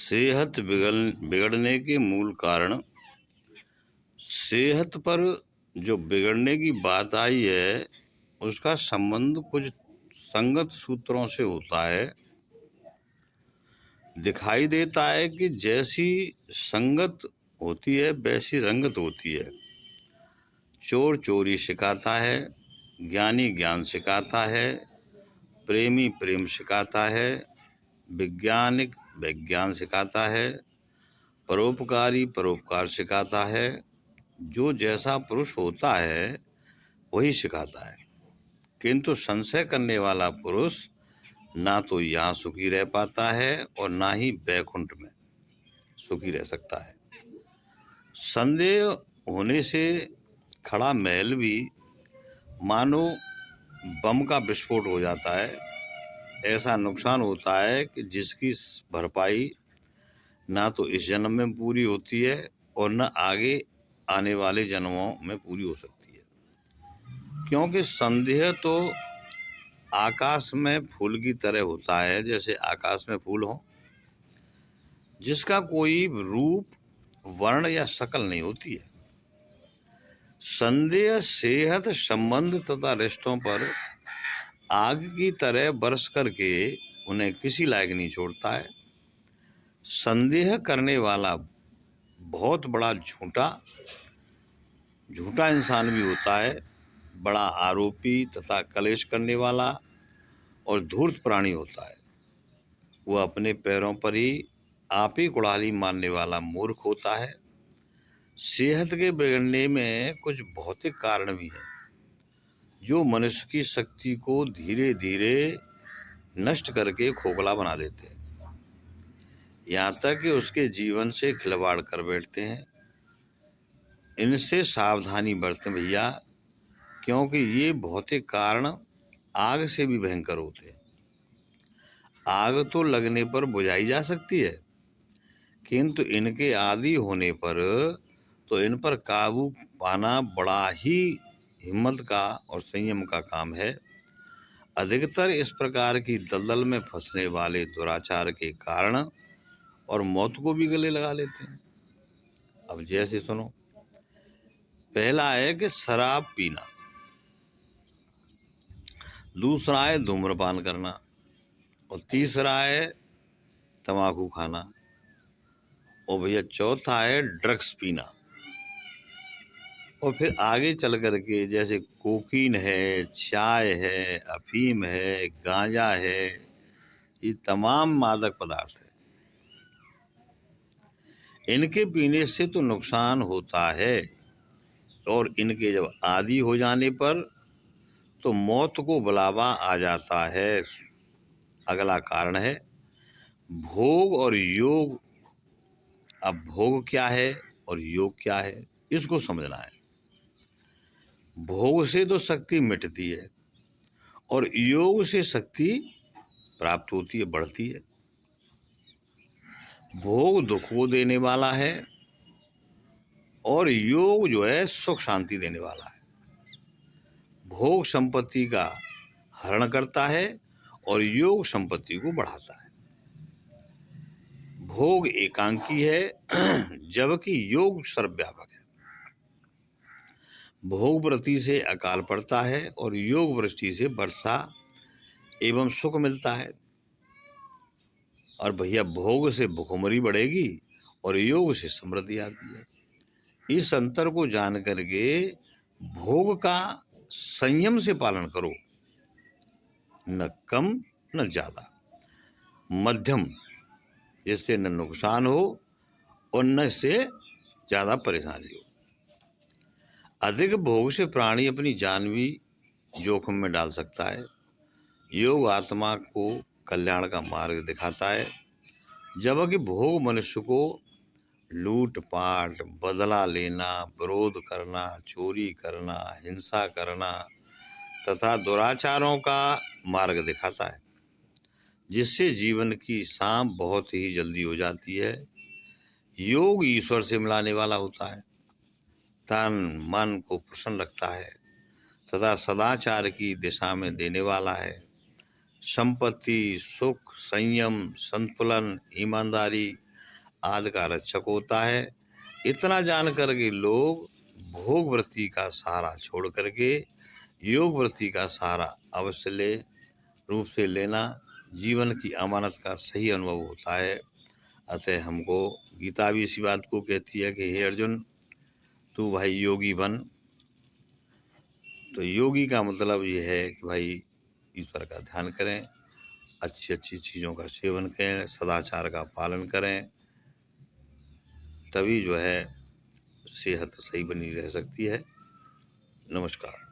सेहत बिगड़ने के मूल कारण। सेहत पर जो बिगड़ने की बात आई है उसका संबंध कुछ संगत सूत्रों से होता है। दिखाई देता है कि जैसी संगत होती है वैसी रंगत होती है। चोर चोरी सिखाता है, ज्ञानी ज्ञान सिखाता है, प्रेमी प्रेम सिखाता है, वैज्ञानिक विज्ञान सिखाता है, परोपकारी परोपकार सिखाता है। जो जैसा पुरुष होता है वही सिखाता है, किंतु संशय करने वाला पुरुष ना तो यहाँ सुखी रह पाता है और ना ही वैकुंठ में सुखी रह सकता है। संदेह होने से खड़ा महल भी मानो बम का विस्फोट हो जाता है। ऐसा नुकसान होता है कि जिसकी भरपाई ना तो इस जन्म में पूरी होती है और न आगे आने वाले जन्मों में पूरी हो सकती है। क्योंकि संदेह तो आकाश में फूल की तरह होता है, जैसे आकाश में फूल हो जिसका कोई रूप वर्ण या शक्ल नहीं होती है। संदेह सेहत संबंध तथा रिश्तों पर आग की तरह बरस करके उन्हें किसी लायक नहीं छोड़ता है। संदेह करने वाला बहुत बड़ा झूठा इंसान भी होता है, बड़ा आरोपी तथा कलेश करने वाला और धूर्त प्राणी होता है। वह अपने पैरों पर ही आप ही कुड़ाली मारने वाला मूर्ख होता है। सेहत के बिगड़ने में कुछ भौतिक कारण भी हैं जो मनुष्य की शक्ति को धीरे धीरे नष्ट करके खोखला बना देते हैं, यहाँ तक कि उसके जीवन से खिलवाड़ कर बैठते हैं। इनसे सावधानी बरतें भैया, क्योंकि ये भौतिक कारण आग से भी भयंकर होते हैं। आग तो लगने पर बुझाई जा सकती है, किंतु इनके आदी होने पर तो इन पर काबू पाना बड़ा ही हिम्मत का और संयम का काम है। अधिकतर इस प्रकार की दलदल में फंसने वाले दुराचार के कारण और मौत को भी गले लगा लेते हैं। अब जैसे सुनो, पहला है कि शराब पीना, दूसरा है धूम्रपान करना और तीसरा है तंबाकू खाना और भैया चौथा है ड्रग्स पीना। और फिर आगे चल करके जैसे कोकीन है, चाय है, अफीम है, गांजा है, ये तमाम मादक पदार्थ है। इनके पीने से तो नुकसान होता है और इनके जब आदी हो जाने पर तो मौत को बुलावा आ जाता है। अगला कारण है भोग और योग। अब भोग क्या है और योग क्या है, इसको समझना है। भोग से तो शक्ति मिटती है और योग से शक्ति प्राप्त होती है, बढ़ती है। भोग दुख को देने वाला है और योग जो है सुख शांति देने वाला है। भोग संपत्ति का हरण करता है और योग संपत्ति को बढ़ाता है। भोग एकांकी है जबकि योग सर्वव्यापक है। भोग वृत्ति से अकाल पड़ता है और योग वृष्टि से वर्षा एवं सुख मिलता है। और भैया भोग से भुखमरी बढ़ेगी और योग से समृद्धि आती है। इस अंतर को जान करके भोग का संयम से पालन करो, न कम न ज़्यादा, मध्यम, जिससे न नुकसान हो और न इससे ज़्यादा परेशानी हो। अधिक भोग से प्राणी अपनी जान भी जोखिम में डाल सकता है। योग आत्मा को कल्याण का मार्ग दिखाता है, जबकि भोग मनुष्य को लूटपाट, बदला लेना, विरोध करना, चोरी करना, हिंसा करना तथा दुराचारों का मार्ग दिखाता है, जिससे जीवन की शाम बहुत ही जल्दी हो जाती है। योग ईश्वर से मिलाने वाला होता है, तन मन को प्रसन्न रखता है तथा सदाचार की दिशा में देने वाला है। संपत्ति, सुख, संयम, संतुलन, ईमानदारी आदि का रक्षक होता है। इतना जान कर के लोग भोग वृत्ति का सहारा छोड़ करके योग वृत्ति का सहारा अवश्य ले रूप से लेना जीवन की अमानत का सही अनुभव होता है। अतः हमको गीता भी इसी बात को कहती है कि हे अर्जुन, तू भाई योगी बन। तो योगी का मतलब ये है कि भाई ईश्वर का ध्यान करें, अच्छी अच्छी चीज़ों का सेवन करें, सदाचार का पालन करें, तभी जो है सेहत सही बनी रह सकती है। नमस्कार।